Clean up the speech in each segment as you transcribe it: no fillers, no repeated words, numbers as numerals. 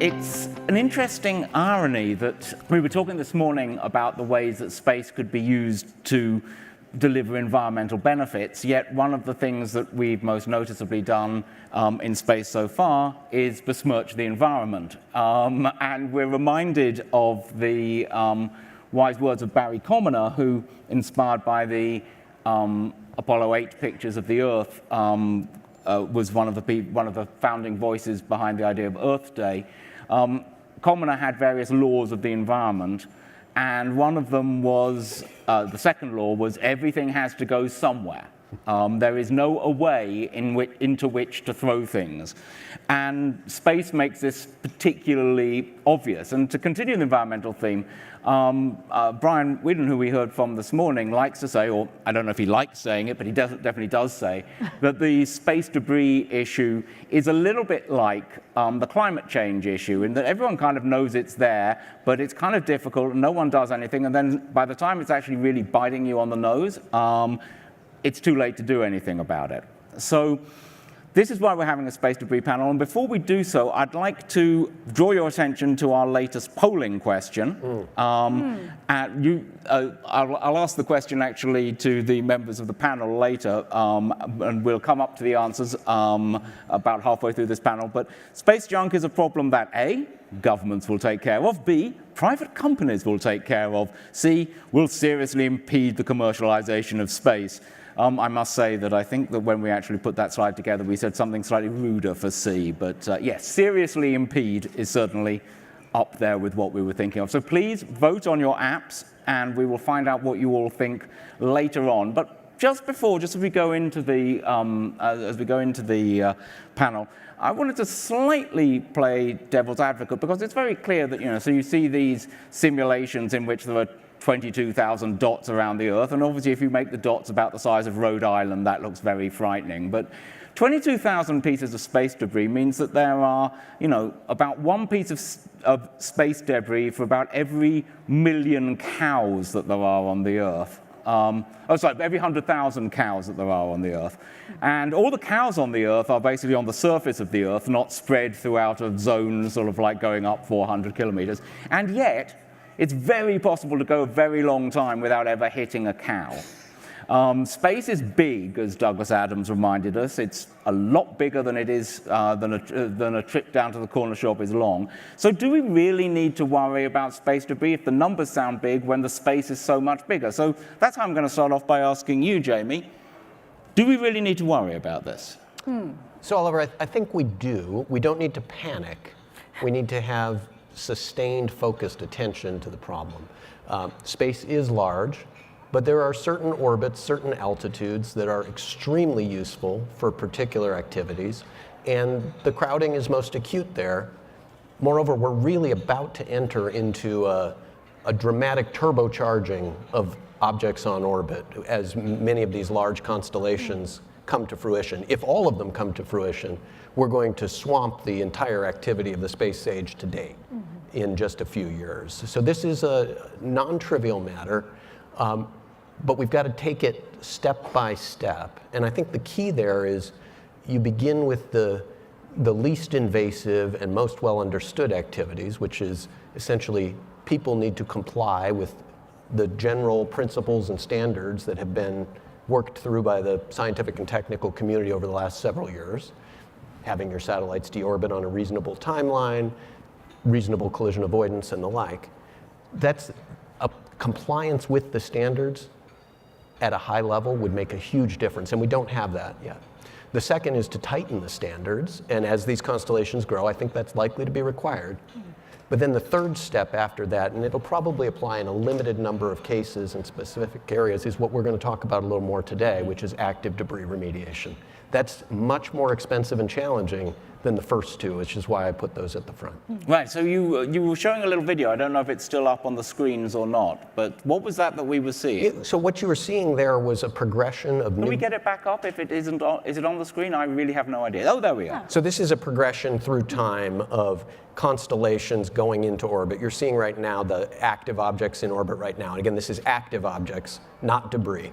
It's an interesting irony that we were talking this morning about the ways that space could be used to deliver environmental benefits, yet one of the things that we've most noticeably done in space so far is besmirch the environment. And we're reminded of the wise words of Barry Commoner, who, inspired by the Apollo 8 pictures of the Earth, was one of the founding voices behind the idea of Earth Day. Commoner had various laws of the environment, and one of them was, the second law was, everything has to go somewhere. There is no way into which to throw things. And space makes this particularly obvious. And to continue the environmental theme, Brian Whedon, who we heard from this morning, likes to say, or I don't know if he likes saying it, but he definitely does say, that the space debris issue is a little bit like the climate change issue, in that everyone kind of knows it's there, but it's kind of difficult, and no one does anything, and then by the time it's actually really biting you on the nose, it's too late to do anything about it. So this is why we're having a space debris panel. And before we do so, I'd like to draw your attention to our latest polling question. I'll ask the question actually to the members of the panel later, and we'll come up to the answers about halfway through this panel. But space junk is a problem that A, governments will take care of, B, private companies will take care of, C, will seriously impede the commercialization of space. I must say that I think that when we actually put that slide together, we said something slightly ruder for C, but yes, seriously impede is certainly up there with what we were thinking of. So please vote on your apps, and we will find out what you all think later on. But just as we go into the panel, I wanted to slightly play devil's advocate, because it's very clear that, so you see these simulations in which there are 22,000 dots around the Earth, and obviously if you make the dots about the size of Rhode Island, that looks very frightening. But 22,000 pieces of space debris means that there are, about one piece of space debris for about every million cows that there are on the Earth. Every 100,000 cows that there are on the Earth. And all the cows on the Earth are basically on the surface of the Earth, not spread throughout a zone sort of like going up 400 kilometers. And yet, it's very possible to go a very long time without ever hitting a cow. Space is big, as Douglas Adams reminded us. It's a lot bigger than it is than a trip down to the corner shop is long. So do we really need to worry about space debris if the numbers sound big when the space is so much bigger? So that's how I'm going to start off by asking you, Jamie, do we really need to worry about this? So Oliver, I think we do. We don't need to panic. We need to have sustained, focused attention to the problem. Space is large, but there are certain orbits, certain altitudes that are extremely useful for particular activities, and the crowding is most acute there. Moreover, we're really about to enter into a dramatic turbocharging of objects on orbit as many of these large constellations come to fruition. If all of them come to fruition, we're going to swamp the entire activity of the space age to date in just a few years. So this is a non-trivial matter, but we've got to take it step by step. And I think the key there is you begin with the least invasive and most well understood activities, which is essentially people need to comply with the general principles and standards that have been worked through by the scientific and technical community over the last several years. Having your satellites deorbit on a reasonable timeline, reasonable collision avoidance, and the like. That's a compliance with the standards at a high level would make a huge difference, and we don't have that yet. The second is to tighten the standards, and as these constellations grow, I think that's likely to be required. But then the third step after that, and it'll probably apply in a limited number of cases in specific areas, is what we're going to talk about a little more today, which is active debris remediation. That's much more expensive and challenging than the first two, which is why I put those at the front. Right, so you were showing a little video. I don't know if it's still up on the screens or not, but what was that we were seeing? So what you were seeing there was a progression of Can we get it back up if it isn't on? Is it on the screen? I really have no idea. Oh, there we are. So this is a progression through time of constellations going into orbit. You're seeing right now the active objects in orbit right now. And again, this is active objects, not debris.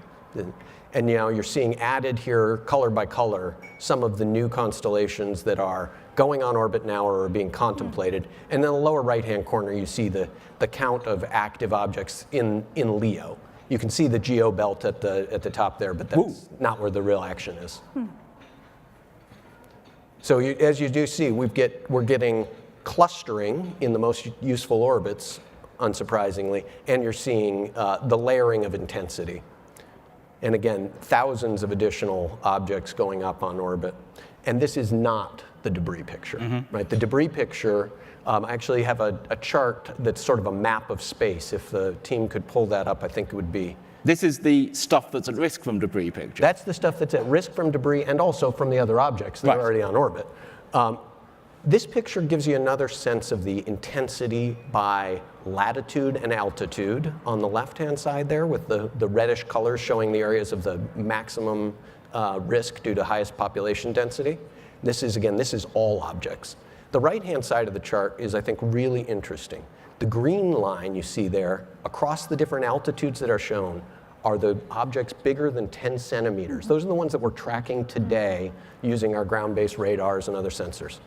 And you're seeing added here, color by color, some of the new constellations that are going on orbit now or are being contemplated. And in the lower right-hand corner, you see the count of active objects in LEO. You can see the geo belt at the top there, but that's not where the real action is. So as you do see, we're getting clustering in the most useful orbits, unsurprisingly, and you're seeing the layering of intensity. And again, thousands of additional objects going up on orbit. And this is not the debris picture, right? The debris picture, I actually have a chart that's sort of a map of space. If the team could pull that up, I think it would be. This is the stuff that's at risk from debris picture. That's the stuff that's at risk from debris and also from the other objects that are already on orbit. This picture gives you another sense of the intensity by latitude and altitude on the left-hand side there with the reddish colors showing the areas of the maximum risk due to highest population density. This is all objects. The right-hand side of the chart is, I think, really interesting. The green line you see there, across the different altitudes that are shown, are the objects bigger than 10 centimeters. Those are the ones that we're tracking today using our ground-based radars and other sensors.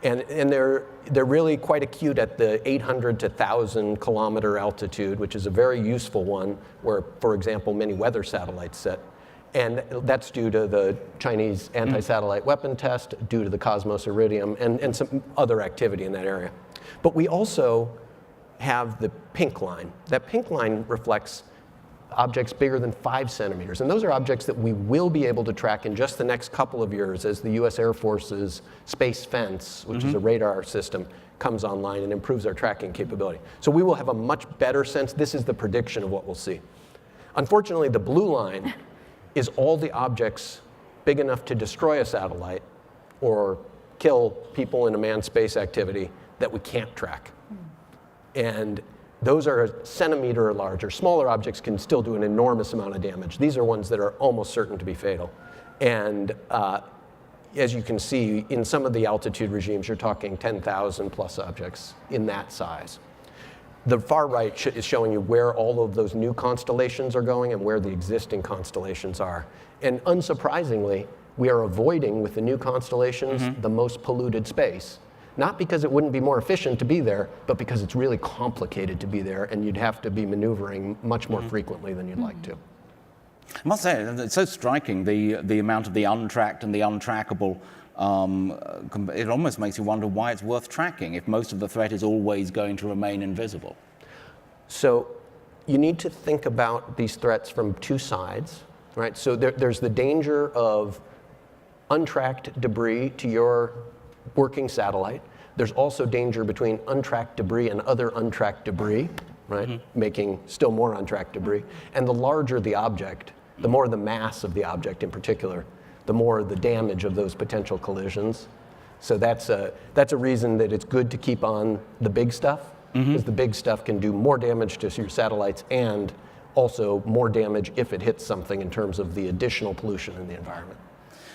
And they're really quite acute at the 800 to 1,000 kilometer altitude, which is a very useful one where, for example, many weather satellites sit. And that's due to the Chinese anti-satellite weapon test, due to the Cosmos Iridium, and some other activity in that area. But we also have the pink line. That pink line reflects objects bigger than 5 centimeters. And those are objects that we will be able to track in just the next couple of years as the US Air Force's Space Fence, which is a radar system, comes online and improves our tracking capability. So we will have a much better sense. This is the prediction of what we'll see. Unfortunately, the blue line is all the objects big enough to destroy a satellite or kill people in a manned space activity that we can't track. And those are a centimeter or larger. Smaller objects can still do an enormous amount of damage. These are ones that are almost certain to be fatal. And as you can see, in some of the altitude regimes, you're talking 10,000 plus objects in that size. The far right is showing you where all of those new constellations are going and where the existing constellations are. And unsurprisingly, we are avoiding, with the new constellations, the most polluted space. Not because it wouldn't be more efficient to be there, but because it's really complicated to be there, and you'd have to be maneuvering much more frequently than you'd like to. I must say, it's so striking, the amount of the untracked and the untrackable. It almost makes you wonder why it's worth tracking if most of the threat is always going to remain invisible. So you need to think about these threats from two sides, right? So there's the danger of untracked debris to your working satellite. There's also danger between untracked debris and other untracked debris, right? Making still more untracked debris. And the larger the object, the more the mass of the object in particular, the more the damage of those potential collisions. So that's a reason that it's good to keep on the big stuff, because the big stuff can do more damage to your satellites and also more damage if it hits something in terms of the additional pollution in the environment.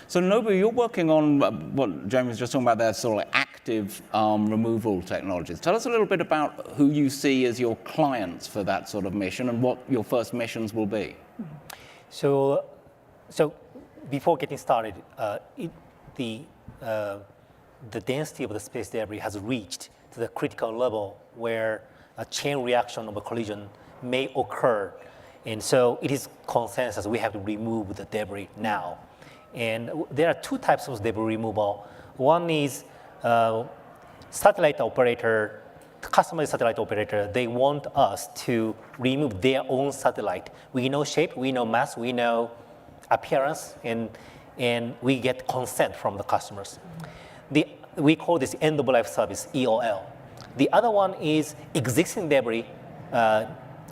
So Nobu, you're working on what Jamie was just talking about there, sort of active removal technologies. Tell us a little bit about who you see as your clients for that sort of mission and what your first missions will be. So before getting started, the density of the space debris has reached to the critical level where a chain reaction of a collision may occur. And so it is consensus we have to remove the debris now. And there are two types of debris removal. One is satellite operator, customer satellite operator, they want us to remove their own satellite. We know shape, we know mass, we know appearance, and we get consent from the customers. We call this end of life service, EOL. The other one is existing debris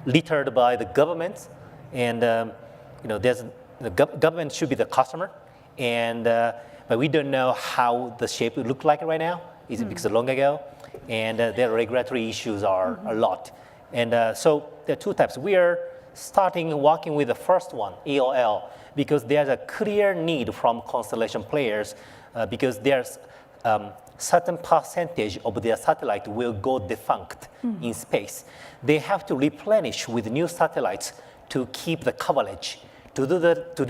littered by the government, and the government should be the customer, and but we don't know how the shape will look like right now. Is it because long ago, and their regulatory issues are a lot, and so there are two types. We are starting working with the first one, EOL, because there's a clear need from constellation players because there's certain percentage of their satellite will go defunct in space. They have to replenish with new satellites to keep the coverage. To do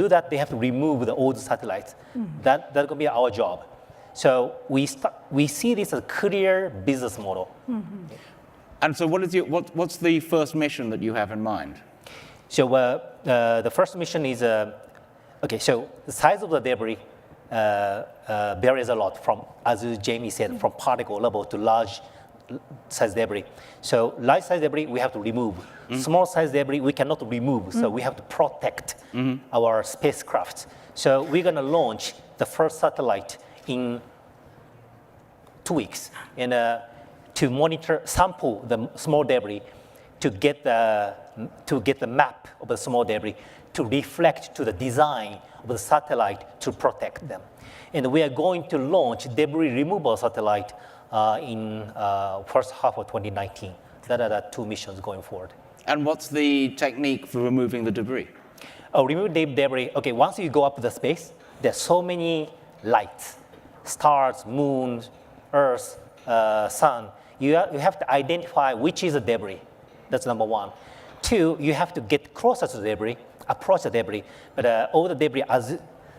that, they have to remove the old satellites. That's going to be our job. So we see this as a clear business model. And so what's the first mission that you have in mind? So the first mission is, okay, so the size of the debris varies a lot from, as Jamie said, from particle level to large size debris. So large size debris we have to remove. Small size debris we cannot remove, so we have to protect our spacecraft. So we're going to launch the first satellite in 2 weeks, and to monitor, sample the small debris, to get the map of the small debris to reflect to the design of the satellite to protect them. And we are going to launch debris removal satellite in first half of 2019. That are the 2 missions going forward. And what's the technique for removing the debris? Remove the debris. Okay, once you go up to the space, there's so many lights, stars, moon, Earth, sun. You have to identify which is the debris. That's number 1. 2, you have to get closer to the debris, approach the debris. But all the debris, as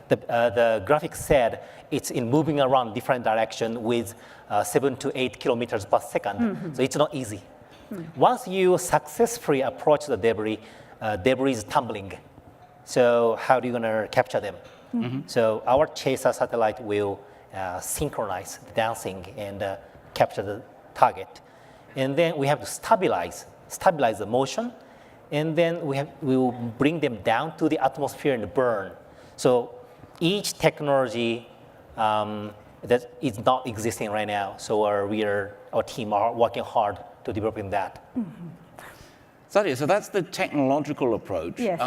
the graphic said, it's in moving around different direction with 7 to 8 kilometers per second. So it's not easy. Once you successfully approach the debris, debris is tumbling. So how are you going to capture them? So our chaser satellite will synchronize the dancing and capture the target. And then we have to stabilize the motion, and then we will bring them down to the atmosphere and burn. So each technology that is not existing right now. So our team are working hard to developing that. So that's the technological approach. Yes.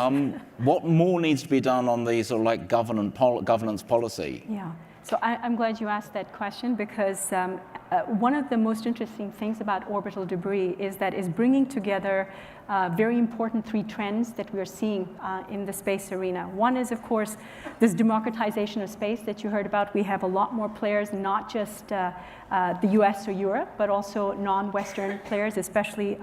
What more needs to be done on the sort of like governance policy? Yeah. So I'm glad you asked that question, because one of the most interesting things about orbital debris is that it's bringing together very important 3 trends that we are seeing in the space arena. One is, of course, this democratization of space that you heard about. We have a lot more players, not just the US or Europe, but also non-Western players, especially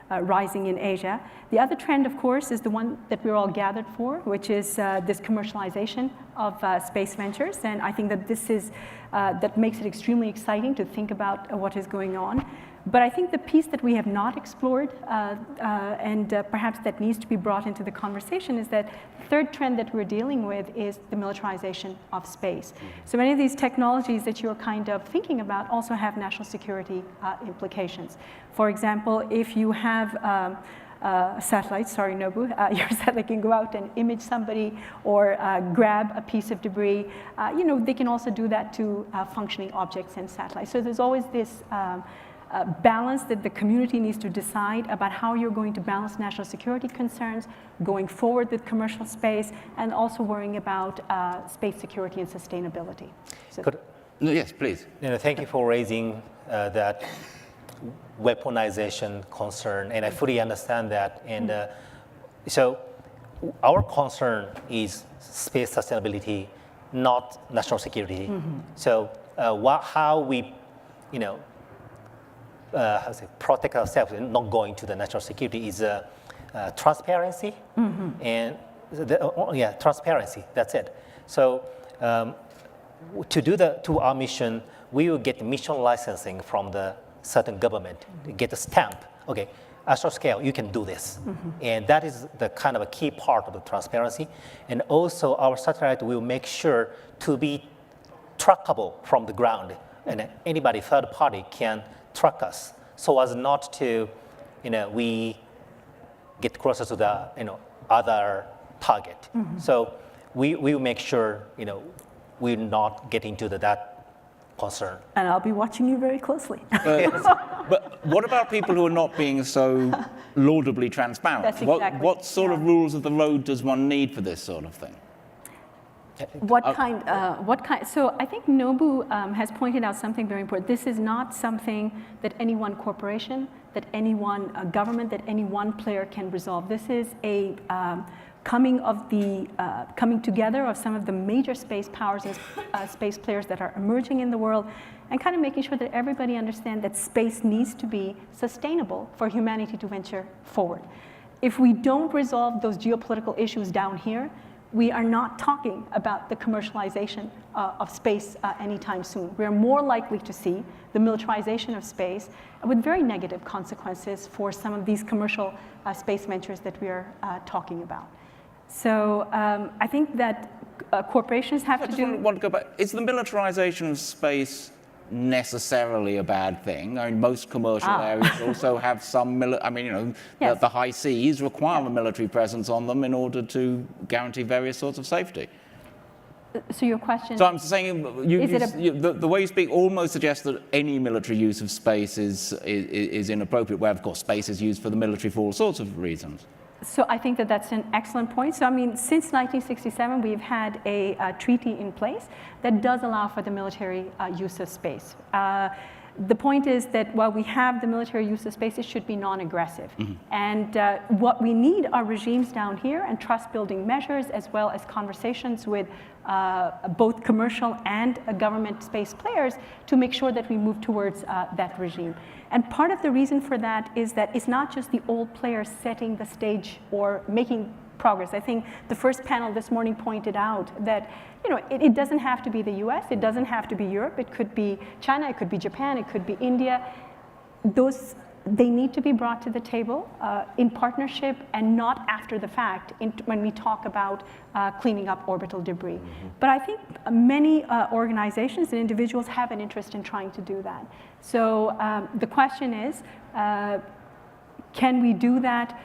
rising in Asia. The other trend, of course, is the one that we're all gathered for, which is this commercialization of space ventures. And I think that this is, that makes it extremely exciting to think about what is going on. But I think the piece that we have not explored, and perhaps that needs to be brought into the conversation, is that the third trend that we're dealing with is the militarization of space. So many of these technologies that you're kind of thinking about also have national security implications. For example, if you have a satellite, sorry Nobu, your satellite can go out and image somebody or grab a piece of debris. They can also do that to functioning objects and satellites. So there's always this balance that the community needs to decide about how you're going to balance national security concerns, going forward with commercial space, and also worrying about space security and sustainability. So, Yes, please. Thank you for raising that weaponization concern, and I fully understand that. And so our concern is space sustainability, not national security. So how we, protect ourselves and not going to the national security is transparency. And transparency. That's it. So to our mission, we will get mission licensing from the certain government, get a stamp. Okay, astral scale, you can do this. And that is the kind of a key part of the transparency. And also our satellite will make sure to be trackable from the ground. And anybody, third party, can track us so as not to, we get closer to the, other target. So we will make sure, we're not get into that concern. and I'll be watching you very closely. But what about people who are not being so laudably transparent? That's exactly, What sort of rules of the road does one need for this sort of thing? What kind? So I think Nobu has pointed out something very important. This is not something that any one corporation, that any one government, that any one player can resolve. This is a coming together of some of the major space powers and space players that are emerging in the world, and kind of making sure that everybody understands that space needs to be sustainable for humanity to venture forward. If we don't resolve those geopolitical issues down here, we are not talking about the commercialization of space anytime soon. We are more likely to see the militarization of space with very negative consequences for some of these commercial space ventures that we are talking about. So I think that corporations have to do... I just want to go back. Is the militarization of space necessarily a bad thing? I mean, most commercial areas also have some Yes. the high seas require a military presence on them in order to guarantee various sorts of safety. So your question... So I'm saying the way you speak almost suggests that any military use of space is inappropriate, where of course space is used for the military for all sorts of reasons. So I think that that's an excellent point. So I mean, since 1967, we've had a treaty in place that does allow for the military use of space. The point is that while we have the military use of space, it should be non-aggressive. And what we need are regimes down here and trust-building measures, as well as conversations with both commercial and government space players to make sure that we move towards that regime. And part of the reason for that is that it's not just the old players setting the stage or making progress. I think the first panel this morning pointed out that it doesn't have to be the US, it doesn't have to be Europe, it could be China, it could be Japan, it could be India. They need to be brought to the table in partnership and not after the fact when we talk about cleaning up orbital debris. But I think many organizations and individuals have an interest in trying to do that. So the question is, can we do that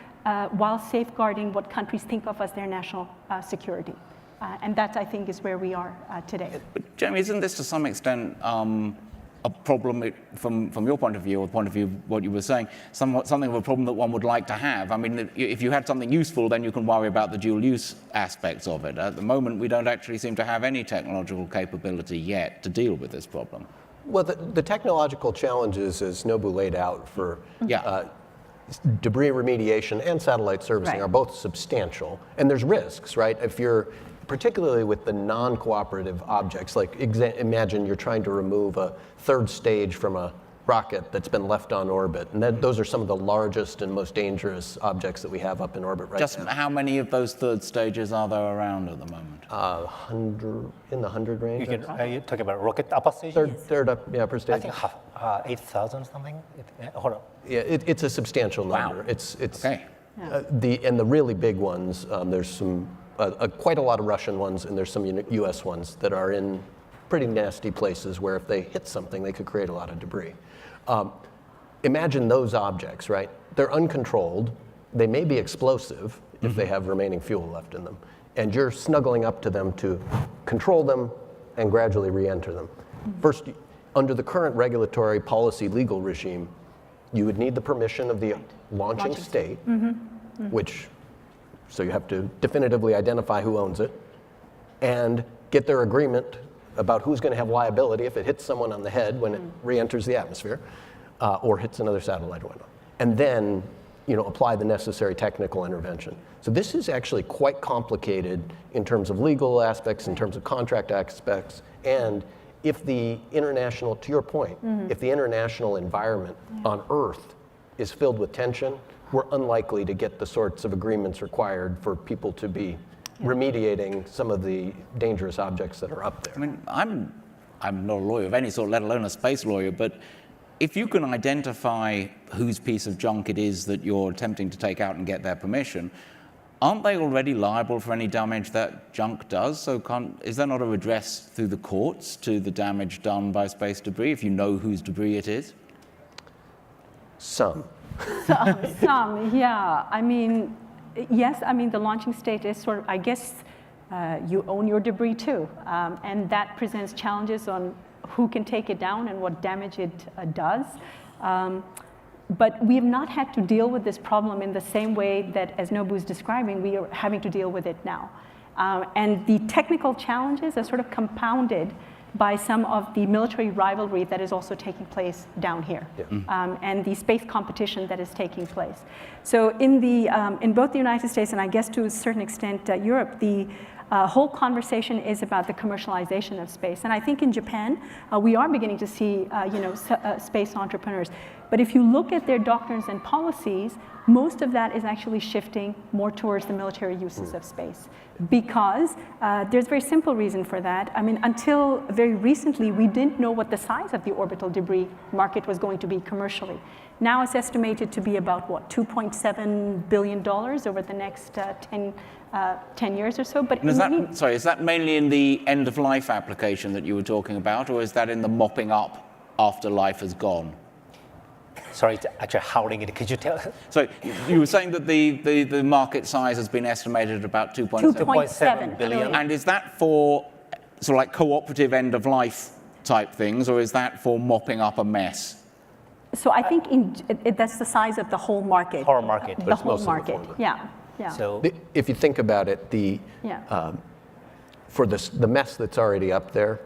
while safeguarding what countries think of as their national security? And that, I think, is where we are today. But Jeremy, isn't this to some extent a problem from your point of view, or the point of view of what you were saying, something of a problem that one would like to have? I mean, if you had something useful, then you can worry about the dual use aspects of it. At the moment, we don't actually seem to have any technological capability yet to deal with this problem. Well, the technological challenges, as Nobu laid out for debris remediation and satellite servicing, are both substantial, and there's risks, right? If you're particularly with the non-cooperative objects, like imagine you're trying to remove a third stage from a rocket that's been left on orbit, and those are some of the largest and most dangerous objects that we have up in orbit right now. Just how many of those third stages are there around at the moment? 100, in the 100 range. You talking about rocket upper stage? Third upper stage. I think 8,000 something. Hold on. Yeah, it's a substantial number. Wow. It's okay. The really big ones. There's some quite a lot of Russian ones, and there's some U.S. ones that are in pretty nasty places where if they hit something, they could create a lot of debris. Imagine those objects, right? They're uncontrolled. They may be explosive if they have remaining fuel left in them, and you're snuggling up to them to control them and gradually re-enter them. First, under the current regulatory policy legal regime, you would need the permission of the launching state, which, so you have to definitively identify who owns it and get their agreement about who's going to have liability if it hits someone on the head when it re-enters the atmosphere or hits another satellite or whatnot. And then, apply the necessary technical intervention. So this is actually quite complicated in terms of legal aspects, in terms of contract aspects, and if the international, to your point, if the international environment on Earth is filled with tension, we're unlikely to get the sorts of agreements required for people to be remediating some of the dangerous objects that are up there. I mean, I'm not a lawyer of any sort, let alone a space lawyer, but if you can identify whose piece of junk it is that you're attempting to take out and get their permission, aren't they already liable for any damage that junk does? So is there not a redress through the courts to the damage done by space debris if you know whose debris it is? Some, yeah. I mean, yes, I mean, the launching state is sort of, I guess, you own your debris too. And that presents challenges on who can take it down and what damage it does. But we have not had to deal with this problem in the same way that, as Nobu is describing, we are having to deal with it now. And the technical challenges are sort of compounded by some of the military rivalry that is also taking place down here, and the space competition that is taking place. So in both the United States and I guess to a certain extent Europe, the whole conversation is about the commercialization of space. And I think in Japan, we are beginning to see space entrepreneurs. But if you look at their doctrines and policies, most of that is actually shifting more towards the military uses of space. Because there's a very simple reason for that. I mean, until very recently, we didn't know what the size of the orbital debris market was going to be commercially. Now it's estimated to be about, what, $2.7 billion over the next 10 years or so. But And is that mainly in the end-of-life application that you were talking about, or is that in the mopping up after life has gone? Sorry, it's actually howling it. Could you tell? So you were saying that the market size has been estimated at about 2.7 2.7 billion. And is that for sort of like cooperative end-of-life type things, or is that for mopping up a mess? So I think that's the size of the whole market. Whole market. The It's whole mostly the market, former. yeah. So If you think about it, for the mess that's already up there,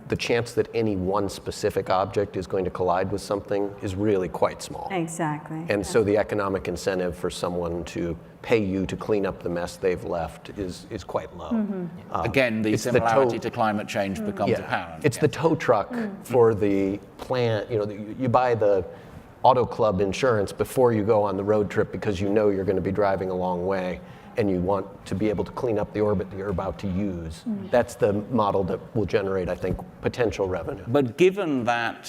the chance that any one specific object is going to collide with something is really quite small. Exactly. And so the economic incentive for someone to pay you to clean up the mess they've left is quite low. Again, the it's the similarity tow- to climate change becomes apparent. It's the tow truck for the plant. You know, you buy the auto club insurance before you go on the road trip because you know you're going to be driving a long way and you want to be able to clean up the orbit that you're about to use. That's the model that will generate, I think, potential revenue. But given that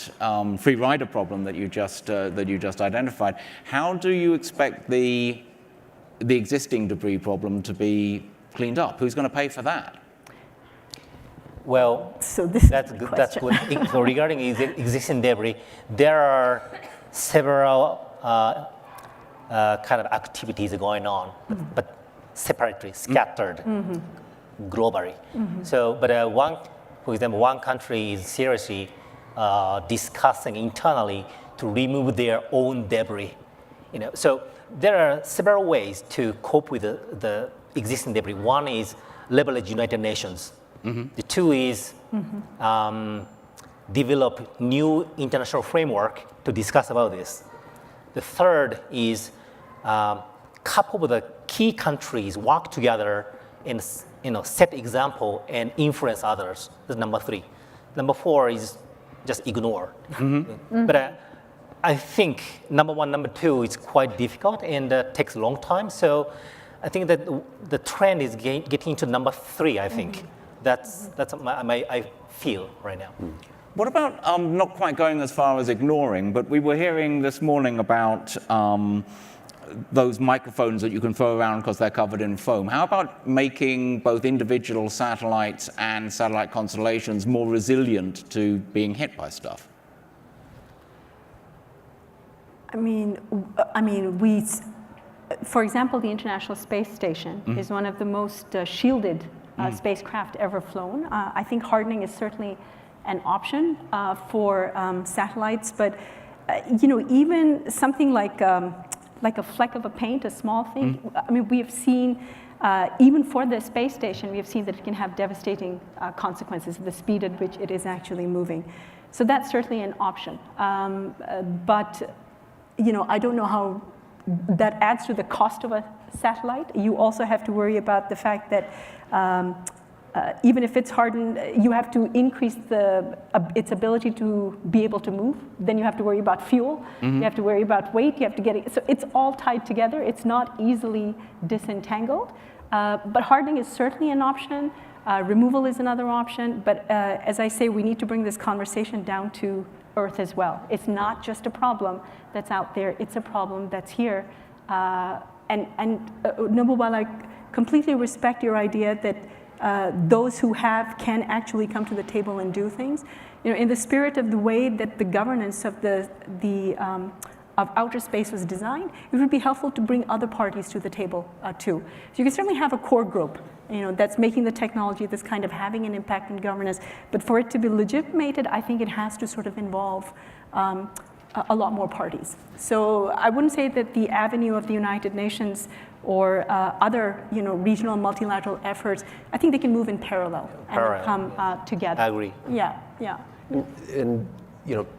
free rider problem that you just identified, how do you expect the existing debris problem to be cleaned up? Who's going to pay for that? well, So this that's is the good. That's question. good. So regarding existing debris, there are several kind of activities going on, but separately, scattered globally. So, but for example, one country is seriously discussing internally to remove their own debris. You know, so there are several ways to cope with the existing debris. One is leverage United Nations. The two is develop new international framework to discuss about this. The third is couple with the key countries work together and set example and influence others. That's number three. Number four is just ignore. But I think number one, number two is quite difficult and takes a long time. So I think that the trend is getting to number three. I think that's I feel right now. What about not quite going as far as ignoring, but we were hearing this morning about those microphones that you can throw around because they're covered in foam. How about making both individual satellites and satellite constellations more resilient to being hit by stuff? I mean, for example, the International Space Station is one of the most shielded spacecraft ever flown. I think hardening is certainly an option for satellites, but even something like a fleck of a paint, a small thing. I mean, we have seen, even for the space station, we have seen that it can have devastating consequences of the speed at which it is actually moving. So that's certainly an option. But I don't know how that adds to the cost of a satellite. You also have to worry about the fact that even if it's hardened, you have to increase its ability to be able to move. Then you have to worry about fuel. You have to worry about weight. You have to get it. So it's all tied together. It's not easily disentangled. But hardening is certainly an option. Removal is another option. But as I say, we need to bring this conversation down to Earth as well. It's not just a problem that's out there. It's a problem that's here. Noble, while I completely respect your idea that those who can actually come to the table and do things. In the spirit of the way that the governance of of outer space was designed, it would be helpful to bring other parties to the table too. So you can certainly have a core group, that's making the technology, that's kind of having an impact in governance. But for it to be legitimated, I think it has to sort of involve a lot more parties. So I wouldn't say that the avenue of the United Nations or other regional multilateral efforts, I think they can move in parallel and come together. I agree. Yeah. And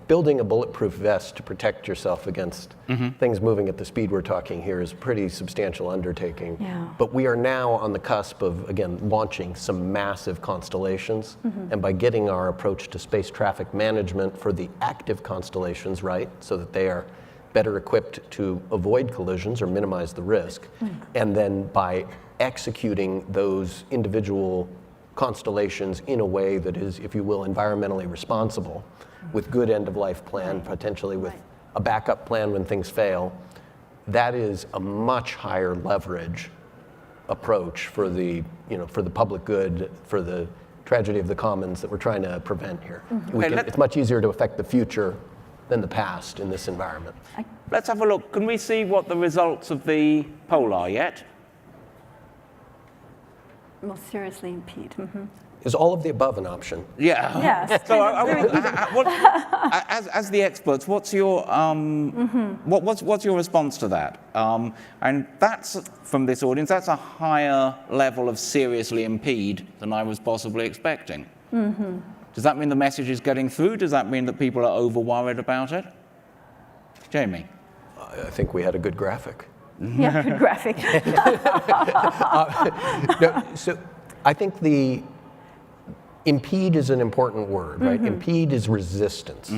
building a bulletproof vest to protect yourself against things moving at the speed we're talking here is a pretty substantial undertaking. Yeah. But we are now on the cusp of, again, launching some massive constellations. And by getting our approach to space traffic management for the active constellations right, so that they are better equipped to avoid collisions or minimize the risk, and then by executing those individual constellations in a way that is, if you will, environmentally responsible, with good end-of-life plan, potentially with a backup plan when things fail, that is a much higher leverage approach for the, for the public good, for the tragedy of the commons that we're trying to prevent here. It's much easier to affect the future than the past in this environment. Let's have a look. Can we see what the results of the poll are yet? Well, seriously impede. Is all of the above an option? Yeah. Yes. So, as the experts, what's your what's your response to that? And that's from this audience. That's a higher level of seriously impede than I was possibly expecting. Does that mean the message is getting through? Does that mean that people are over worried about it? Jamie? I think we had a good graphic. Yeah, good graphic. So I think the impede is an important word, right? Impede is resistance.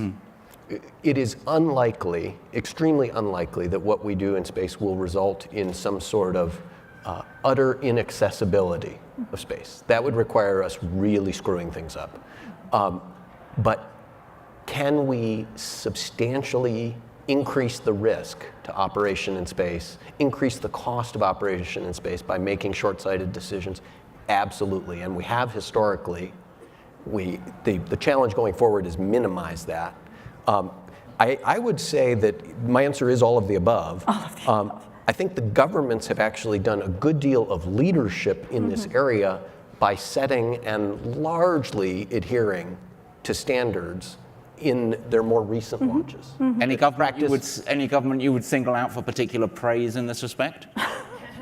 It is unlikely, extremely unlikely, that what we do in space will result in some sort of utter inaccessibility of space. That would require us really screwing things up. But can we substantially increase the risk to operation in space, increase the cost of operation in space by making short-sighted decisions? Absolutely, and we have historically. The challenge going forward is minimize that. I would say that my answer is all of the above. All of the above. I think the governments have actually done a good deal of leadership in this area by setting and largely adhering to standards in their more recent launches. Any government you would single out for particular praise in this respect?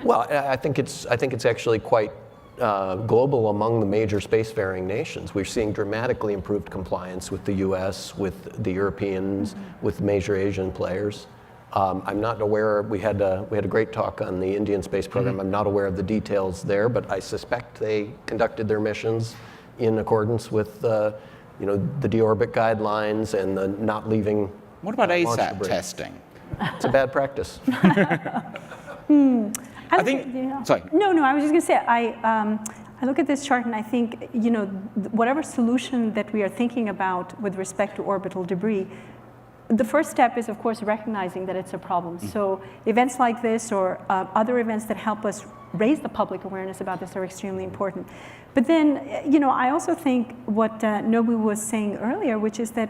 Well, I think it's actually quite global among the major spacefaring nations. We're seeing dramatically improved compliance with the U.S., with the Europeans, with major Asian players. I'm not aware. We had a great talk on the Indian space program. I'm not aware of the details there, but I suspect they conducted their missions in accordance with the deorbit guidelines and the not leaving. What about launch ASAT debris. testing? It's a bad practice. I think. Sorry. No, I was just going to say, I look at this chart and I think, whatever solution that we are thinking about with respect to orbital debris, the first step is, of course, recognizing that it's a problem. So events like this or other events that help us raise the public awareness about this are extremely important. But then, I also think what Nobu was saying earlier, which is that,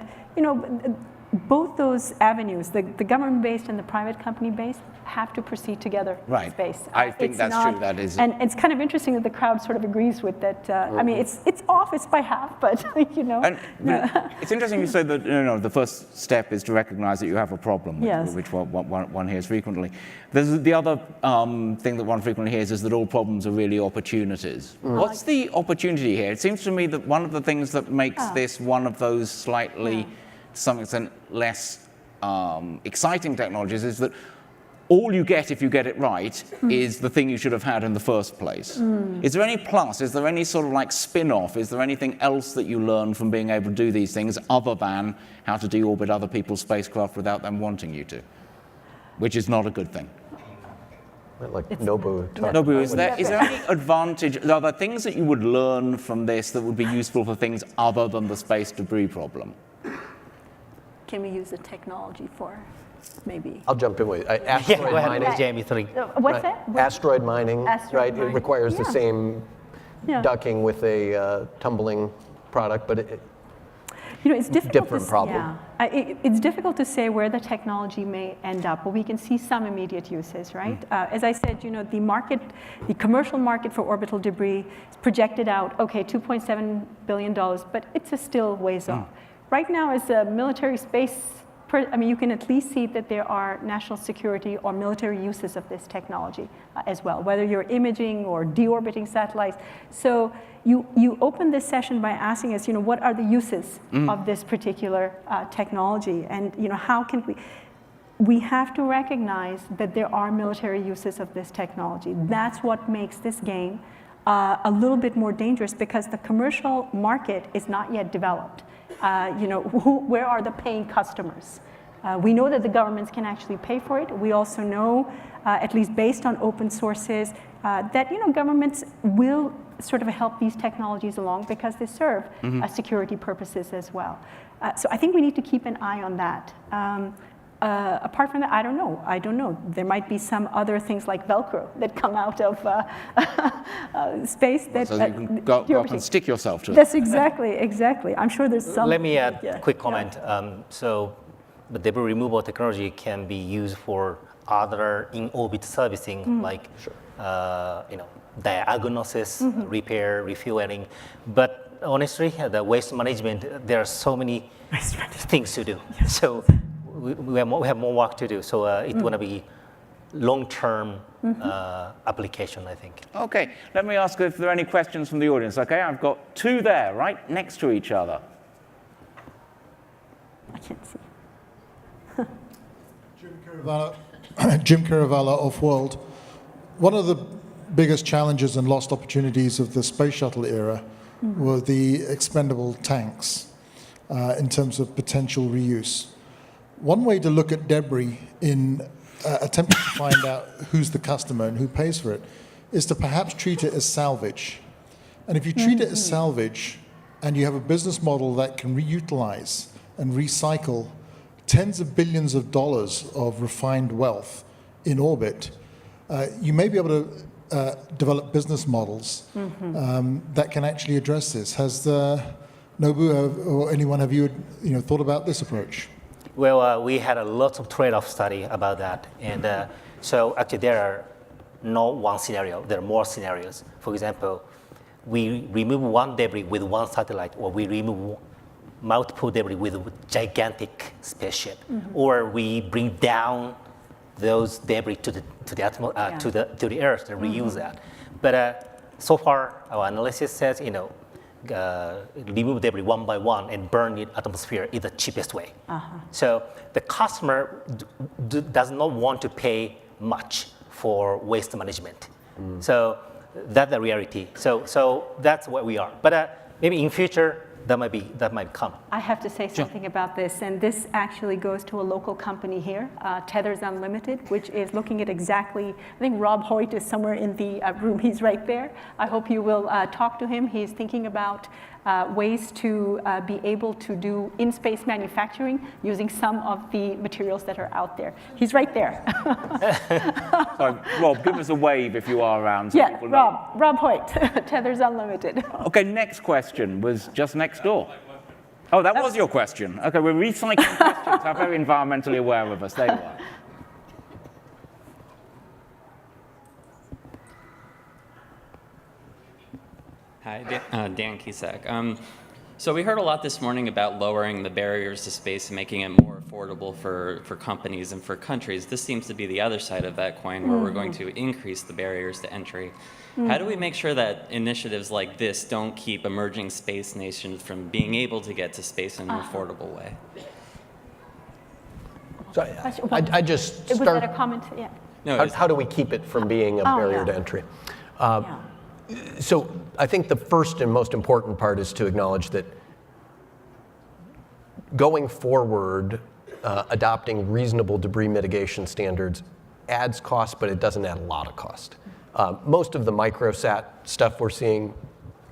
both those avenues, the government-based and the private company-based, have to proceed together in space. I think that's true. That is. And it's kind of interesting that the crowd sort of agrees with that. I mean, it's off, it's by half, but And it's interesting you say that the first step is to recognize that you have a problem, which one hears frequently. There's the other thing that one frequently hears is that all problems are really opportunities. What's the opportunity here? It seems to me that one of the things that makes this one of those slightly, to some extent, less exciting technologies is that all you get if you get it right is the thing you should have had in the first place. Is there any plus? Is there any sort of like spin-off? Is there anything else that you learn from being able to do these things other than how to deorbit other people's spacecraft without them wanting you to? Which is not a good thing. Like Nobu talked Nobu, about is there any advantage? Are there things that you would learn from this that would be useful for things other than the space debris problem? Can we use the technology for maybe? I'll jump in with asteroid Yeah, go ahead, mining. Jamie. Sorry. What's that? Asteroid mining, Asteroid It mining. requires the Yeah. same Yeah. ducking with a tumbling product, but It's difficult. different problem. Yeah, it's difficult to say where the technology may end up, but we can see some immediate uses, right? As I said, the commercial market for orbital debris is projected out. Okay, $2.7 billion, but it's still ways off. Right now, as a military space you can at least see that there are national security or military uses of this technology as well, whether you're imaging or deorbiting satellites. So you open this session by asking us, what are the uses of this particular technology, and how can we have to recognize that there are military uses of this technology. That's what makes this game a little bit more dangerous, because the commercial market is not yet developed. Where are the paying customers? We know that the governments can actually pay for it. We also know, at least based on open sources, that governments will sort of help these technologies along because they serve security purposes as well. So I think we need to keep an eye on that. Apart from that, I don't know. There might be some other things like Velcro that come out of space that So you can go up and stick yourself to it. That's exactly. I'm sure there's some. Let me add a quick comment. So the debris removal technology can be used for other in-orbit servicing, like diagnosis, repair, refueling. But honestly, the waste management, there are so many things to do. So we have more work to do. So it's going to be long-term application, I think. Okay, let me ask if there are any questions from the audience. Okay, I've got two there, right next to each other. I can't see. Jim Caravala of World. One of the biggest challenges and lost opportunities of the space shuttle era were the expendable tanks in terms of potential reuse. One way to look at debris in attempting to find out who's the customer and who pays for it is to perhaps treat it as salvage. And if you treat it as salvage and you have a business model that can reutilize and recycle tens of billions of dollars of refined wealth in orbit, you may be able to develop business models that can actually address this. Has Nobu or anyone, have you thought about this approach? Well, we had a lot of trade-off study about that. And so actually there are not one scenario, there are more scenarios. For example, we remove one debris with one satellite, or we remove multiple debris with a gigantic spaceship, or we bring down those debris to the Earth and reuse that. But so far, our analysis says, remove debris one by one and burn in atmosphere is the cheapest way. So the customer does not want to pay much for waste management. So that's the reality. So that's what we are. But maybe in future, that might come. I have to say something about this, and this actually goes to a local company here, Tethers Unlimited, which is looking at exactly, I think Rob Hoyt is somewhere in the room, he's right there. I hope you will talk to him. He's thinking about ways to be able to do in-space manufacturing using some of the materials that are out there. He's right there. So, Rob, give us a wave if you are around. So Yeah, Rob Hoyt, Tethers Unlimited. Okay, next question was just next door. Oh, that was your question. Okay, we're recycling questions. How very environmentally aware of us. There you are. Hi, Dan Kisak. So we heard a lot this morning about lowering the barriers to space and making it more affordable for companies and for countries. This seems to be the other side of that coin, where we're going to increase the barriers to entry. How do we make sure that initiatives like this don't keep emerging space nations from being able to get to space in an affordable way? So I just Was start. that a comment? Yeah. No, How do we keep it from being a barrier to entry? So I think the first and most important part is to acknowledge that going forward, adopting reasonable debris mitigation standards adds cost, but it doesn't add a lot of cost. Most of the microsat stuff we're seeing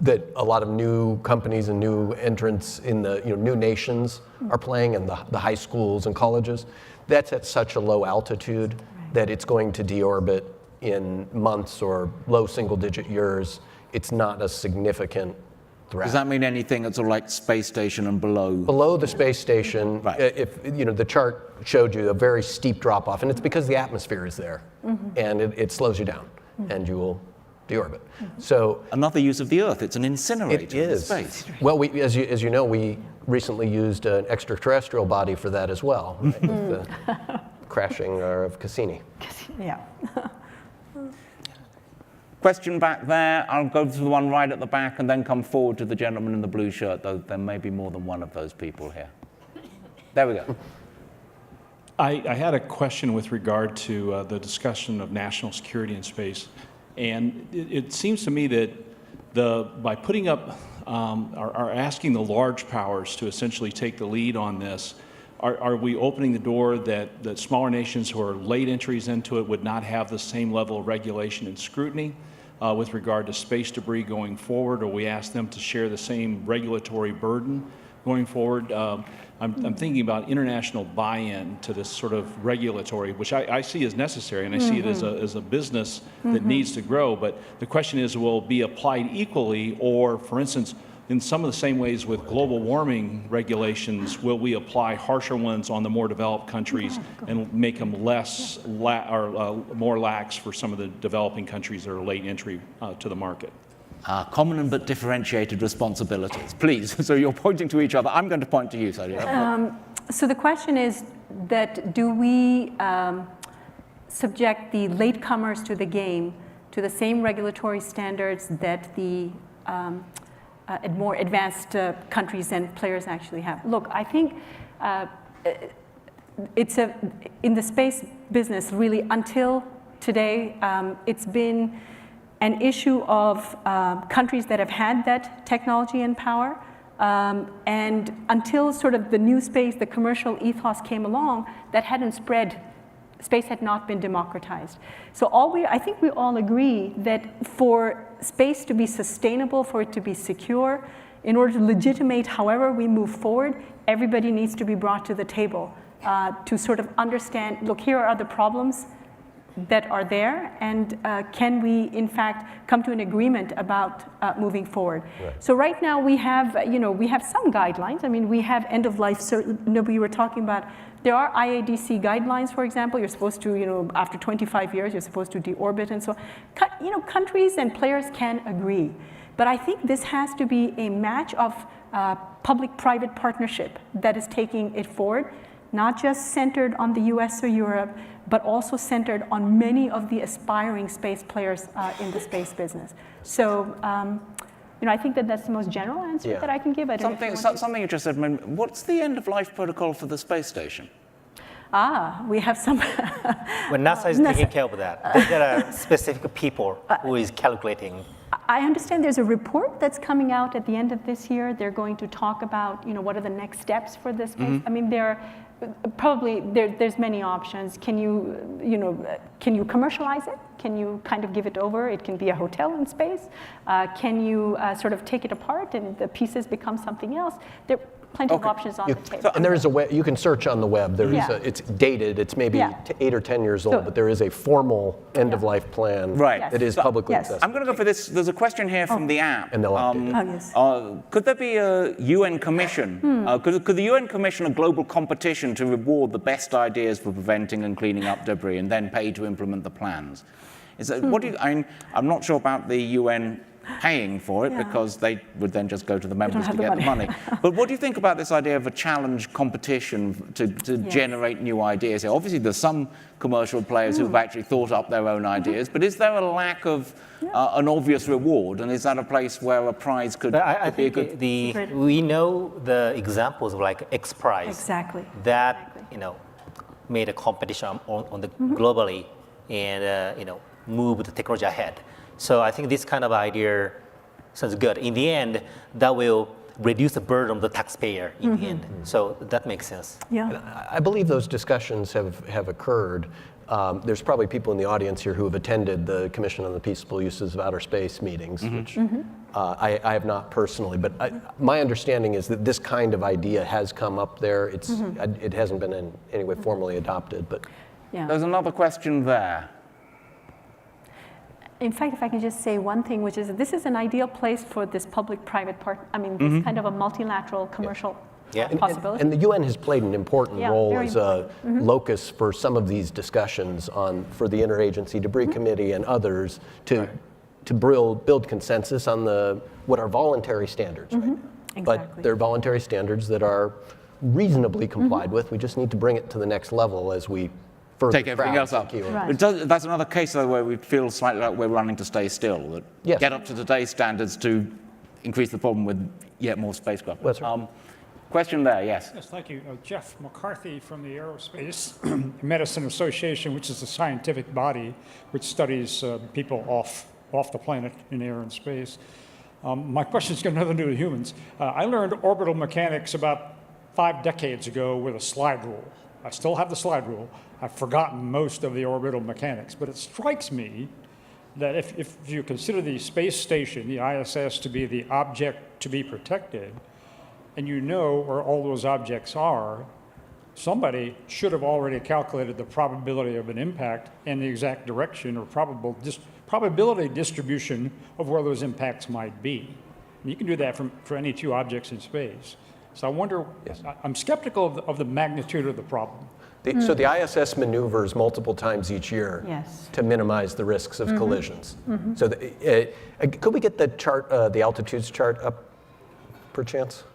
that a lot of new companies and new entrants in the new nations are playing, and the high schools and colleges, that's at such a low altitude that it's going to deorbit in months or low single-digit years. It's not a significant threat. Does that mean anything that's sort of like space station and below? Below the space station, Right. if the chart showed you a very steep drop-off, and it's because the atmosphere is there, and it slows you down, and you will deorbit. So Another use of the Earth, it's an incinerator it in is. space. Well, as you know, we recently used an extraterrestrial body for that as well, right? With the crashing of Cassini. Yeah. Question back there. I'll go to the one right at the back and then come forward to the gentleman in the blue shirt, though there may be more than one of those people here. There we go. I had a question with regard to the discussion of national security in space. And it seems to me that by putting up, or asking the large powers to essentially take the lead on this, are we opening the door that smaller nations who are late entries into it would not have the same level of regulation and scrutiny with regard to space debris going forward, or we ask them to share the same regulatory burden going forward? I'm thinking about international buy-in to this sort of regulatory, which I see as necessary, and I see it as a business that needs to grow. But the question is, will it be applied equally, or, for instance, in some of the same ways with global warming regulations, will we apply harsher ones on the more developed countries and make them more lax for some of the developing countries that are late entry to the market? Common but differentiated responsibilities. Please, so you're pointing to each other. I'm going to point to you, Sadia. So the question is that do we subject the latecomers to the game to the same regulatory standards that the more advanced countries and players actually have? Look, I think in the space business, really, until today, it's been an issue of countries that have had that technology and power. And until sort of the new space, the commercial ethos came along, that hadn't spread. Space had not been democratized. So I think we all agree that for space to be sustainable, for it to be secure, in order to legitimate however we move forward, everybody needs to be brought to the table to sort of understand, look, here are the problems that are there, and can we, in fact, come to an agreement about moving forward? Right. So right now we have some guidelines. I mean, we have end of life. We were talking about. There are IADC guidelines, for example. You're supposed to, after 25 years, you're supposed to deorbit, and so, countries and players can agree. But I think this has to be a match of public-private partnership that is taking it forward, not just centered on the US or Europe, but also centered on many of the aspiring space players in the space business. So, I think that's the most general answer that I can give. Something you just said, what's the end-of-life protocol for the space station? We have some. When NASA is taking care of that, there are specific people who is calculating. I understand there's a report that's coming out at the end of this year. They're going to talk about, what are the next steps for this space. I mean, there's many options. Can you commercialize it? Can you kind of give it over? It can be a hotel in space. Can you sort of take it apart and the pieces become something else? There are plenty of options on the table. And there is a way, you can search on the web. There is it's dated. It's maybe 8 or 10 years old, but there is a formal end-of-life plan that is publicly accessible. I'm going to go for this. There's a question here from the app. And they'll update it. Could there be a UN commission? Could the UN commission a global competition to reward the best ideas for preventing and cleaning up debris and then pay to implement the plans? I'm not sure about the UN paying for it because they would then just go to the members to get the money. But what do you think about this idea of a challenge competition to generate new ideas here? Obviously, there's some commercial players who've actually thought up their own ideas, but is there a lack of an obvious reward, and is that a place where a prize could be a good? We know the examples of like X Prize that made a competition on the globally and move the technology ahead. So I think this kind of idea sounds good. In the end, that will reduce the burden of the taxpayer in the end. So that makes sense. Yeah. I believe those discussions have occurred. There's probably people in the audience here who have attended the Commission on the Peaceful Uses of Outer Space meetings, which I have not personally. But my understanding is that this kind of idea has come up there. It hasn't been in any way formally adopted. But there's another question there. In fact, if I can just say one thing, which is that this is an ideal place for this public-private this kind of a multilateral commercial possibility. And the UN has played an important role as a locus for some of these discussions for the Interagency Debris Committee and others to to build consensus on what are voluntary standards right now. But Exactly. they're voluntary standards that are reasonably complied with. We just need to bring it to the next level as we further Take everything else up. Right. That's another case, though, where we feel slightly like we're running to stay still. That Yes. get up to today's standards to increase the problem with yet more spacecraft. That's right. Question there, yes. Yes, thank you. Jeff McCarthy from the Aerospace Medicine Association, which is a scientific body which studies people off the planet in air and space. My question's got nothing to do with humans. I learned orbital mechanics about 5 decades ago with a slide rule. I still have the slide rule. I've forgotten most of the orbital mechanics, but it strikes me that if you consider the space station, the ISS, to be the object to be protected, and you know where all those objects are, somebody should have already calculated the probability of an impact and the exact direction or probability distribution of where those impacts might be. And you can do that for any 2 objects in space. So I wonder, I'm skeptical of the magnitude of the problem. So the ISS maneuvers multiple times each year Yes. to minimize the risks of collisions. So could we get the chart, the altitudes chart up, perchance?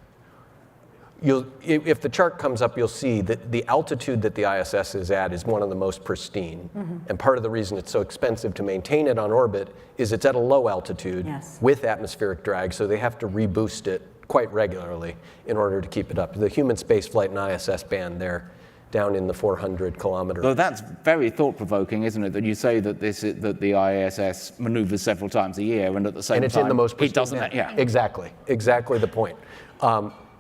If the chart comes up, you'll see that the altitude that the ISS is at is one of the most pristine. And part of the reason it's so expensive to maintain it on orbit is it's at a low altitude Yes. with atmospheric drag, so they have to reboost it quite regularly in order to keep it up. The human spaceflight and ISS band, they're down in the 400 kilometer. Though that's very thought-provoking, isn't it? That you say that that the ISS maneuvers several times a year, and at the same And it's time, in the most it pristine doesn't. band. Yeah. Exactly the point.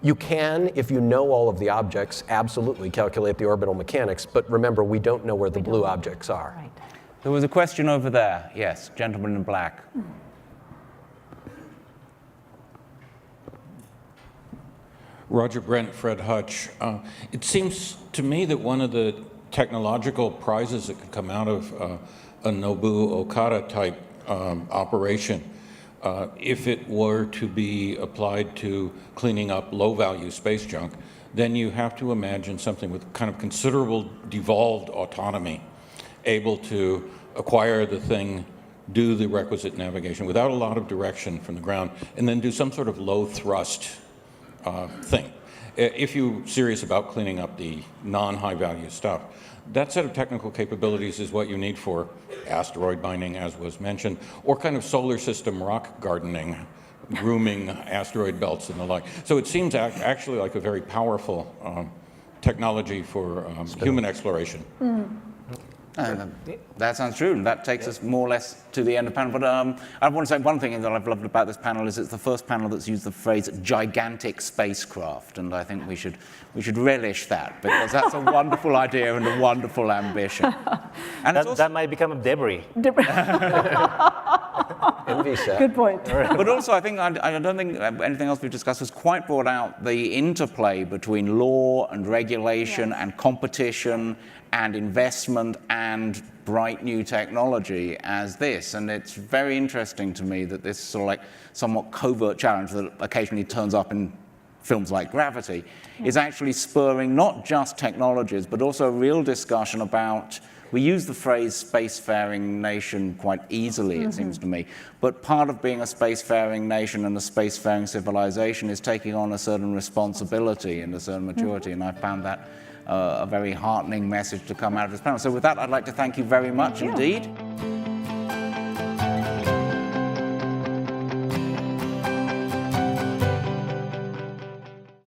You can, if you know all of the objects, absolutely calculate the orbital mechanics, but remember, we don't know where the blue objects are. Right. There was a question over there. Yes, gentleman in black. Roger Brent, Fred Hutch. It seems to me that one of the technological prizes that could come out of a Nobu Okada type operation, if it were to be applied to cleaning up low-value space junk, then you have to imagine something with kind of considerable devolved autonomy, able to acquire the thing, do the requisite navigation without a lot of direction from the ground, and then do some sort of low-thrust thing. If you're serious about cleaning up the non-high value stuff, that set of technical capabilities is what you need for asteroid mining, as was mentioned, or kind of solar system rock gardening, grooming asteroid belts and the like. So it seems actually like a very powerful technology for human exploration. That sounds true, and that takes us more or less to the end of the panel. But I want to say one thing that I've loved about this panel is it's the first panel that's used the phrase gigantic spacecraft, and I think we should relish that, because that's a wonderful idea and a wonderful ambition. And That might become a debris. NVSAT. Good point. But also, I don't think anything else we've discussed has quite brought out the interplay between law and regulation and competition and investment and bright new technology as this. And it's very interesting to me that this sort of like somewhat covert challenge that occasionally turns up in films like Gravity is actually spurring not just technologies, but also a real discussion about, we use the phrase spacefaring nation quite easily, it seems to me, but part of being a spacefaring nation and a spacefaring civilization is taking on a certain responsibility and a certain maturity, and I found that a very heartening message to come out of this panel. So with that, I'd like to thank you very much indeed.